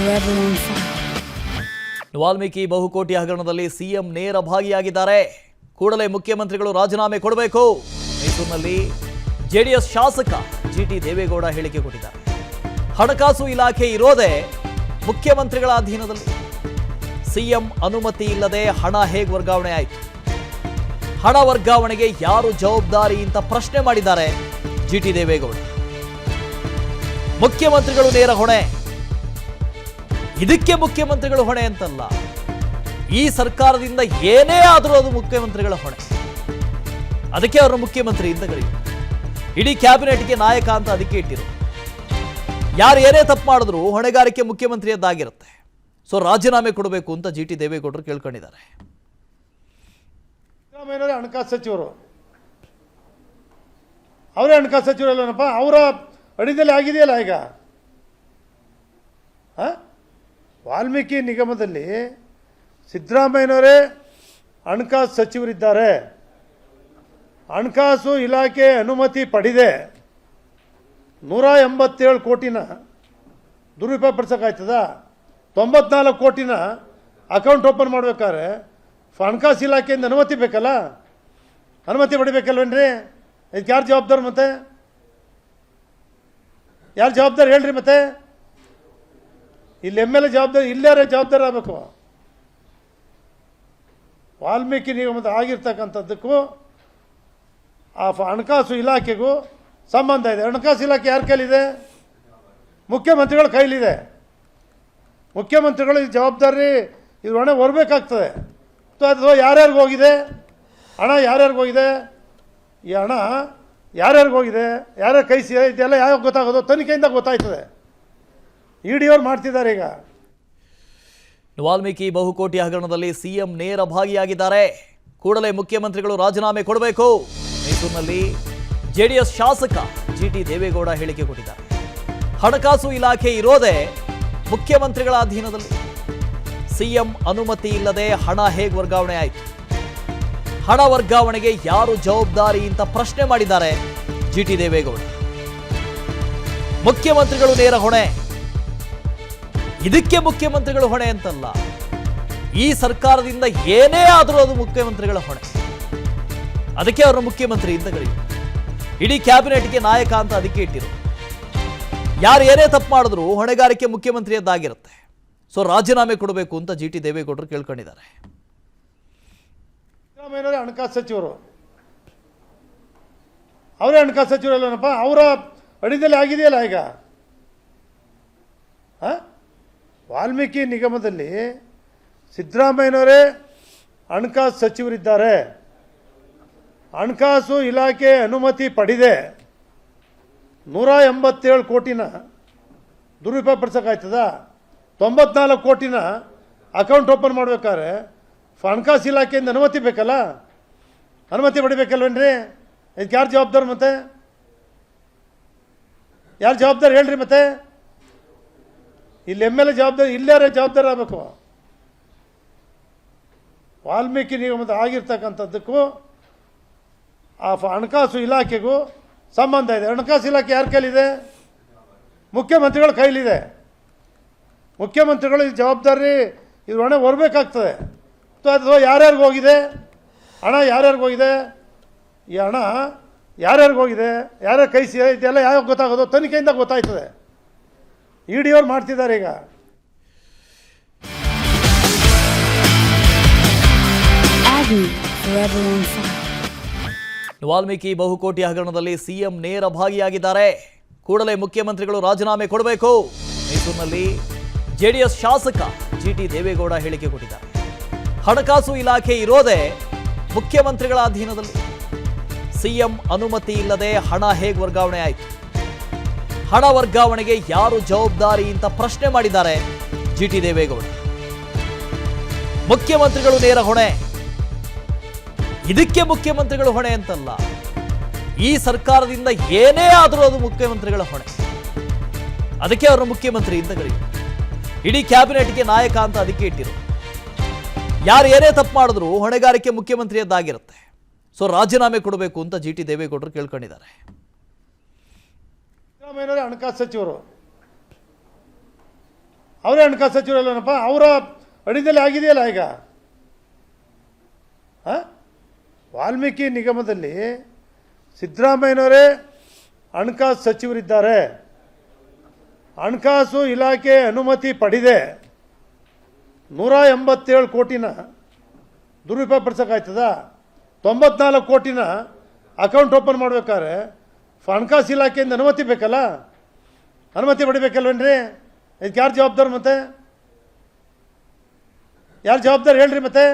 forever on fire. Valmiki ಬಹುಕೋಟಿ ಹಗರಣದಲ್ಲಿ CM ನೇರ ಭಾಗಿಯಾಗಿದ್ದಾರೆ. ಕೂಡಲೇ ಮುಖ್ಯಮಂತ್ರಿಗಳು ರಾಜೀನಾಮೆ ಕೊಡಬೇಕು. ಮೈಸೂರಿನಲ್ಲಿ ಜೆಡಿಎಸ್ ಶಾಸಕ ಜಿಟಿ ದೇವೇಗೌಡ ಹೇಳಿಕೆ ಕೊಟ್ಟಿದ್ದಾರೆ. ಹಣಕಾಸು ಇಲಾಖೆ ಇರೋದೇ ಮುಖ್ಯಮಂತ್ರಿಗಳ ಅಧೀನದಲ್ಲಿ. ಸಿಎಂ ಅನುಮತಿ ಇಲ್ಲದೆ ಹಣ ಹೇಗೆ ವರ್ಗಾವಣೆ ಆಯಿತು? ಹಣ ವರ್ಗಾವಣೆಗೆ ಯಾರು ಜವಾಬ್ದಾರಿ ಅಂತ ಪ್ರಶ್ನೆ ಮಾಡಿದ್ದಾರೆ ಜಿಟಿ ದೇವೇಗೌಡ. ಮುಖ್ಯಮಂತ್ರಿಗಳು ನೇರ ಹೊಣೆ. ಇದಕ್ಕೆ ಮುಖ್ಯಮಂತ್ರಿಗಳು ಹೊಣೆ ಅಂತಲ್ಲ, ಈ ಸರ್ಕಾರದಿಂದ ಏನೇ ಆದರೂ ಅದು ಮುಖ್ಯಮಂತ್ರಿಗಳ ಹೊಣೆ. ಅದಕ್ಕೆ ಅವರು ಮುಖ್ಯಮಂತ್ರಿ ಅಂತ ಕರೀತಾರೆ. ಇಡೀ ಕ್ಯಾಬಿನೆಟ್ಗೆ ನಾಯಕ ಅಂತ ಅದಕ್ಕೆ ಇಟ್ಟಿರು. ಯಾರು ಏನೇ ತಪ್ಪು ಮಾಡಿದ್ರು ಹೊಣೆಗಾರಿಕೆ ಮುಖ್ಯಮಂತ್ರಿಯದ್ದಾಗಿರುತ್ತೆ. ಸೊ ರಾಜೀನಾಮೆ ಕೊಡಬೇಕು ಅಂತ ಜಿಟಿ ದೇವೇಗೌಡರು ಕೇಳ್ಕೊಂಡಿದ್ದಾರೆ. ಸಿದ್ದರಾಮಯ್ಯನವರೇ ಹಣಕಾಸು ಸಚಿವರು, ಅವರೇ ಹಣಕಾಸು ಸಚಿವರು ಅಲ್ಲನಪ್ಪ, ಅವರ ಅಡಿದಲ್ಲಿ ಆಗಿದೆಯಲ್ಲ ಈಗ. ವಾಲ್ಮೀಕಿ ನಿಗಮದಲ್ಲಿ ಸಿದ್ದರಾಮಯ್ಯನವರೇ ಹಣಕಾಸು ಸಚಿವರಿದ್ದಾರೆ. ಹಣಕಾಸು ಇಲಾಖೆ ಅನುಮತಿ ಪಡೆದೆ 187 ಕೋಟಿನ ದುರುಪಯೋಗ ಪಡಿಸೋಕ್ಕಾಯ್ತದ? 94 ಕೋಟಿನ ಅಕೌಂಟ್ ಓಪನ್ ಮಾಡ್ಬೇಕಾದ್ರೆ ಹಣಕಾಸು ಇಲಾಖೆಯಿಂದ ಅನುಮತಿ ಬೇಕಲ್ಲ, ಅನುಮತಿ ಪಡಿಬೇಕಲ್ವೇನ್ರಿ? ಇದಕ್ಕೆ ಯಾರು ಜವಾಬ್ದಾರಿ? ಮತ್ತೆ ಯಾರು ಜವಾಬ್ದಾರಿ ಹೇಳ್ರಿ? ಮತ್ತೆ ಇಲ್ಲಿ ಎಮ್.ಎಲ್.ಎ ಜವಾಬ್ದಾರಿ, ಇಲ್ಲಾರೇ ಜವಾಬ್ದಾರಿ ಆಗಬೇಕು. ವಾಲ್ಮೀಕಿ ನಿಗಮದ ಆಗಿರ್ತಕ್ಕಂಥದ್ದಕ್ಕೂ ಆ ಹಣಕಾಸು ಇಲಾಖೆಗೂ ಸಂಬಂಧ ಇದೆ. ಹಣಕಾಸು ಇಲಾಖೆ ಯಾರ ಕೈಲಿದೆ? ಮುಖ್ಯಮಂತ್ರಿಗಳ ಕೈಲಿದೆ. ಮುಖ್ಯಮಂತ್ರಿಗಳು ಈ ಜವಾಬ್ದಾರಿ ಇದು ಹಣ ಹೊರಬೇಕಾಗ್ತದೆ. ಅಥವಾ ಯಾರ್ಯಾರಿಗೆ ಹೋಗಿದೆ ಹಣ, ಯಾರ್ಯಾರಿಗೆ ಹೋಗಿದೆ ಈ ಹಣ, ಯಾರ್ಯಾರಿಗೆ ಹೋಗಿದೆ, ಯಾರ್ಯಾರು ಕೈ ಸೇರಿದೆ, ಇದೆಲ್ಲ ಯಾವಾಗ ಗೊತ್ತಾಗೋದು? ತನಿಖೆಯಿಂದ ಗೊತ್ತಾಯ್ತದೆ. ಇಡಿಯವ್ರು ಮಾಡ್ತಿದ್ದಾರೆ ಈಗ. ವಾಲ್ಮೀಕಿ ಬಹುಕೋಟಿ ಹಗರಣದಲ್ಲಿ ಸಿಎಂ ನೇರ ಭಾಗಿಯಾಗಿದ್ದಾರೆ. ಕೂಡಲೇ ಮುಖ್ಯಮಂತ್ರಿಗಳು ರಾಜೀನಾಮೆ ಕೊಡಬೇಕು. ಮೈಸೂರಿನಲ್ಲಿ ಜೆಡಿಎಸ್ ಶಾಸಕ ಜಿಟಿ ದೇವೇಗೌಡ ಹೇಳಿಕೆ ಕೊಟ್ಟಿದ್ದಾರೆ. ಹಣಕಾಸು ಇಲಾಖೆ ಇರೋದೇ ಮುಖ್ಯಮಂತ್ರಿಗಳ ಅಧೀನದಲ್ಲಿ. ಸಿಎಂ ಅನುಮತಿ ಇಲ್ಲದೆ ಹಣ ಹೇಗೆ ವರ್ಗಾವಣೆ ಆಯಿತು? ಹಣ ವರ್ಗಾವಣೆಗೆ ಯಾರು ಜವಾಬ್ದಾರಿ ಅಂತ ಪ್ರಶ್ನೆ ಮಾಡಿದ್ದಾರೆ ಜಿಟಿ ದೇವೇಗೌಡ. ಮುಖ್ಯಮಂತ್ರಿಗಳು ನೇರ ಹೊಣೆ. ಇದಕ್ಕೆ ಮುಖ್ಯಮಂತ್ರಿಗಳು ಹೊಣೆ ಅಂತಲ್ಲ, ಈ ಸರ್ಕಾರದಿಂದ ಏನೇ ಆದರೂ ಅದು ಮುಖ್ಯಮಂತ್ರಿಗಳ ಹೊಣೆ. ಅದಕ್ಕೆ ಅವರು ಮುಖ್ಯಮಂತ್ರಿ ಅಂತ ಕರೀತಾರೆ. ಇಡೀ ಕ್ಯಾಬಿನೆಟ್ಗೆ ನಾಯಕ ಅಂತ ಅದಕ್ಕೆ ಇಟ್ಟಿರು. ಯಾರು ಏನೇ ತಪ್ಪು ಮಾಡಿದ್ರು ಹೊಣೆಗಾರಿಕೆ ಮುಖ್ಯಮಂತ್ರಿಯದ್ದಾಗಿರುತ್ತೆ. ಸೊ ರಾಜೀನಾಮೆ ಕೊಡಬೇಕು ಅಂತ ಜಿಟಿ ದೇವೇಗೌಡರು ಕೇಳ್ಕೊಂಡಿದ್ದಾರೆ. ಸಿದ್ದರಾಮಯ್ಯನವರೇ ಹಣಕಾಸು ಸಚಿವರು, ಅವರೇ ಹಣಕಾಸು ಸಚಿವರು ಅಲ್ಲನಪ್ಪ, ಅವರ ಅಡಿದಲ್ಲಿ ಆಗಿದೆಯಲ್ಲ ಈಗ. ವಾಲ್ಮೀಕಿ ನಿಗಮದಲ್ಲಿ ಸಿದ್ದರಾಮಯ್ಯನವರೇ ಹಣಕಾಸು ಸಚಿವರಿದ್ದಾರೆ. ಹಣಕಾಸು ಇಲಾಖೆ ಅನುಮತಿ ಪಡೆದೆ 187 ಕೋಟಿನ ದುರುಪಯೋಗ ಪಡಿಸೋಕ್ಕಾಯ್ತದ? 94 ಕೋಟಿನ ಅಕೌಂಟ್ ಓಪನ್ ಮಾಡ್ಬೇಕಾದ್ರೆ ಹಣಕಾಸು ಇಲಾಖೆಯಿಂದ ಅನುಮತಿ ಬೇಕಲ್ಲ, ಅನುಮತಿ ಪಡಿಬೇಕಲ್ವೇನ್ರಿ? ಇದಕ್ಕೆ ಯಾರು ಜವಾಬ್ದಾರಿ? ಮತ್ತೆ ಯಾರು ಜವಾಬ್ದಾರಿ ಹೇಳ್ರಿ? ಮತ್ತೆ ಇಲ್ಲಿ ಎಮ್.ಎಲ್.ಎ ಜವಾಬ್ದಾರಿ, ಇಲ್ಲಾರೇ ಜವಾಬ್ದಾರಿ ಆಗಬೇಕು. ವಾಲ್ಮೀಕಿ ನಿಗಮದ ಆಗಿರ್ತಕ್ಕಂಥದ್ದಕ್ಕೂ ಆ ಹಣಕಾಸು ಇಲಾಖೆಗೂ ಸಂಬಂಧ ಇದೆ. ಹಣಕಾಸು ಇಲಾಖೆ ಯಾರ ಕೈಲಿದೆ? ಮುಖ್ಯಮಂತ್ರಿಗಳ ಕೈಲಿದೆ. ಮುಖ್ಯಮಂತ್ರಿಗಳು ಈ ಜವಾಬ್ದಾರಿ ಇದು ಹಣ ಹೊರಬೇಕಾಗ್ತದೆ. ಅಥವಾ ಯಾರ್ಯಾರಿಗೆ ಹೋಗಿದೆ ಹಣ, ಯಾರ್ಯಾರಿಗೆ ಹೋಗಿದೆ ಈ ಹಣ, ಯಾರ್ಯಾರಿಗೆ ಹೋಗಿದೆ, ಯಾರ್ಯಾರು ಕೈ ಸೇರಿದೆ, ಇದೆಲ್ಲ ಯಾವಾಗ ಗೊತ್ತಾಗೋದು? ತನಿಖೆಯಿಂದ ಗೊತ್ತಾಯ್ತದೆ. ಇಡಿಯವ್ರು ಮಾಡ್ತಿದ್ದಾರೆ ಈಗ. Agony forever on fire. Valmiki ಬಹುಕೋಟಿ ಹಗರಣದಲ್ಲಿ ಸಿಎಂ ನೇರ ಭಾಗಿಯಾಗಿದ್ದಾರೆ. ಕೂಡಲೇ ಮುಖ್ಯಮಂತ್ರಿಗಳು ರಾಜೀನಾಮೆ ಕೊಡಬೇಕು. ಮೈಸೂರಿನಲ್ಲಿ ಜೆಡಿಎಸ್ ಶಾಸಕ ಜಿಟಿ ದೇವೇಗೌಡ ಹೇಳಿಕೆ ಕೊಟ್ಟಿದ್ದಾರೆ. ಹಣಕಾಸು ಇಲಾಖೆ ಇರೋದೇ ಮುಖ್ಯಮಂತ್ರಿಗಳ ಅಧೀನದಲ್ಲಿ. ಸಿಎಂ ಅನುಮತಿ ಇಲ್ಲದೆ ಹಣ ಹೇಗೆ ವರ್ಗಾವಣೆ ಆಯಿತು? ಹಣ ವರ್ಗಾವಣೆಗೆ ಯಾರು ಜವಾಬ್ದಾರಿ ಅಂತ ಪ್ರಶ್ನೆ ಮಾಡಿದ್ದಾರೆ ಜಿಟಿ ದೇವೇಗೌಡ. ಮುಖ್ಯಮಂತ್ರಿಗಳು ನೇರ ಹೊಣೆ. ಇದಕ್ಕೆ ಮುಖ್ಯಮಂತ್ರಿಗಳು ಹೊಣೆ ಅಂತಲ್ಲ, ಈ ಸರ್ಕಾರದಿಂದ ಏನೇ ಆದರೂ ಅದು ಮುಖ್ಯಮಂತ್ರಿಗಳ ಹೊಣೆ. ಅದಕ್ಕೆ ಅವರು ಮುಖ್ಯಮಂತ್ರಿ ಅಂತ ಕರೀತಾರೆ. ಇಡೀ ಕ್ಯಾಬಿನೆಟ್ಗೆ ನಾಯಕ ಅಂತ ಅದಕ್ಕೆ ಇಟ್ಟಿರು. ಯಾರು ಏನೇ ತಪ್ಪು ಮಾಡಿದ್ರು ಹೊಣೆಗಾರಿಕೆ ಮುಖ್ಯಮಂತ್ರಿಯದ್ದಾಗಿರುತ್ತೆ. ಸೊ ರಾಜೀನಾಮೆ ಕೊಡಬೇಕು ಅಂತ ಜಿಟಿ ದೇವೇಗೌಡರು ಕೇಳ್ಕೊಂಡಿದ್ದಾರೆ. ಸಿದ್ದರಾಮಯ್ಯನವರೇ ಹಣಕಾಸು ಸಚಿವರು, ಅವರೇ ಹಣಕಾಸು ಸಚಿವರಲ್ಲನಪ್ಪ, ಅವರ ಅಡಿಯಲ್ಲಿ ಆಗಿದೆಯಲ್ಲ ಈಗ. ವಾಲ್ಮೀಕಿ ನಿಗಮದಲ್ಲಿ ಸಿದ್ದರಾಮಯ್ಯನವರೇ ಹಣಕಾಸು ಸಚಿವರಿದ್ದಾರೆ. ಹಣಕಾಸು ಇಲಾಖೆ ಅನುಮತಿ ಪಡೆದೆ 187 ಕೋಟಿನ ದುರುಪಯೋಗ ಪಡಿಸೋಕ್ಕಾಯ್ತದ? 94 ಕೋಟಿನ ಅಕೌಂಟ್ ಓಪನ್ ಮಾಡ್ಬೇಕಾದ್ರೆ ಹಣಕಾಸು ಇಲಾಖೆಯಿಂದ ಅನುಮತಿ ಬೇಕಲ್ಲ, ಅನುಮತಿ ಪಡಿಬೇಕಲ್ವೇನ್ರಿ? ಇದಕ್ಕೆ ಯಾರು ಜವಾಬ್ದಾರ? ಮತ್ತೆ ಯಾರು ಜವಾಬ್ದಾರಿ ಹೇಳ್ರಿ? ಮತ್ತೆ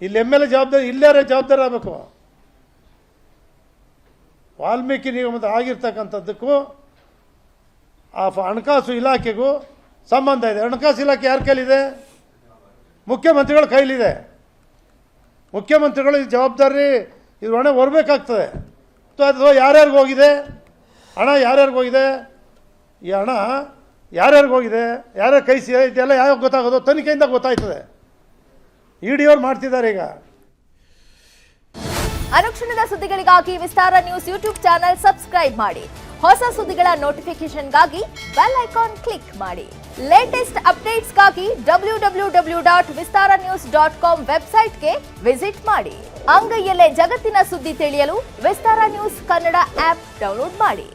ಇಲ್ಲಿ MLA ಜವಾಬ್ದಾರಿ, ಇಲ್ಲಾರೇ ಜವಾಬ್ದಾರಿ ಆಗಬೇಕು. ವಾಲ್ಮೀಕಿ ನಿಗಮದ ಆಗಿರ್ತಕ್ಕಂಥದ್ದಕ್ಕೂ ಆ ಹಣಕಾಸು ಇಲಾಖೆಗೂ ಸಂಬಂಧ ಇದೆ. ಹಣಕಾಸು ಇಲಾಖೆ ಯಾರ ಕೈಲಿದೆ? ಮುಖ್ಯಮಂತ್ರಿಗಳ ಕೈಲಿದೆ. ಮುಖ್ಯಮಂತ್ರಿಗಳು ಈ ಜವಾಬ್ದಾರಿ ಇದು ಹೊಣೆ ಹೊರಬೇಕಾಗ್ತದೆ. ಅಥವಾ ಯಾರ್ಯಾರಿಗೆ ಹೋಗಿದೆ ಹಣ, ಯಾರ್ಯಾರಿಗೆ ಹೋಗಿದೆ ಈ ಹಣ, ಯಾರ್ಯಾರಿಗೆ ಹೋಗಿದೆ, ಯಾರ್ಯಾರು ಕೈ ಸೇರಿದೆ, ಇದೆಲ್ಲ ಯಾವಾಗ ಗೊತ್ತಾಗೋದು? ತನಿಖೆಯಿಂದ ಗೊತ್ತಾಯ್ತದೆ. ED ಅವ್ರು ಮಾಡ್ತಿದ್ದಾರೆ ಈಗ. ಅನುಕ್ಷಣದ ಸುದ್ದಿಗಳಿಗಾಗಿ ವಿಸ್ತಾರ ನ್ಯೂಸ್ ಯೂಟ್ಯೂಬ್ ಚಾನೆಲ್ ಸಬ್ಸ್ಕ್ರೈಬ್ ಮಾಡಿ. ಹೊಸ ಸುದ್ದಿಗಳ ನೋಟಿಫಿಕೇಶನ್ಗಾಗಿ ಬೆಲ್ ಐಕಾನ್ ಕ್ಲಿಕ್ ಮಾಡಿ. ಲೇಟೆಸ್ಟ್ ಅಪ್ಡೇಟ್ಸ್ಗಾಗಿ www.vistaranews.com ವೆಬ್ಸೈಟ್ಗೆ ವಿಸಿಟ್ ಮಾಡಿ. ಅಂಗೈಯಲ್ಲೇ ಜಗತ್ತಿನ ಸುದ್ದಿ ತಿಳಿಯಲು ವಿಸ್ತಾರ ನ್ಯೂಸ್ ಕನ್ನಡ ಆಪ್ ಡೌನ್ಲೋಡ್ ಮಾಡಿ.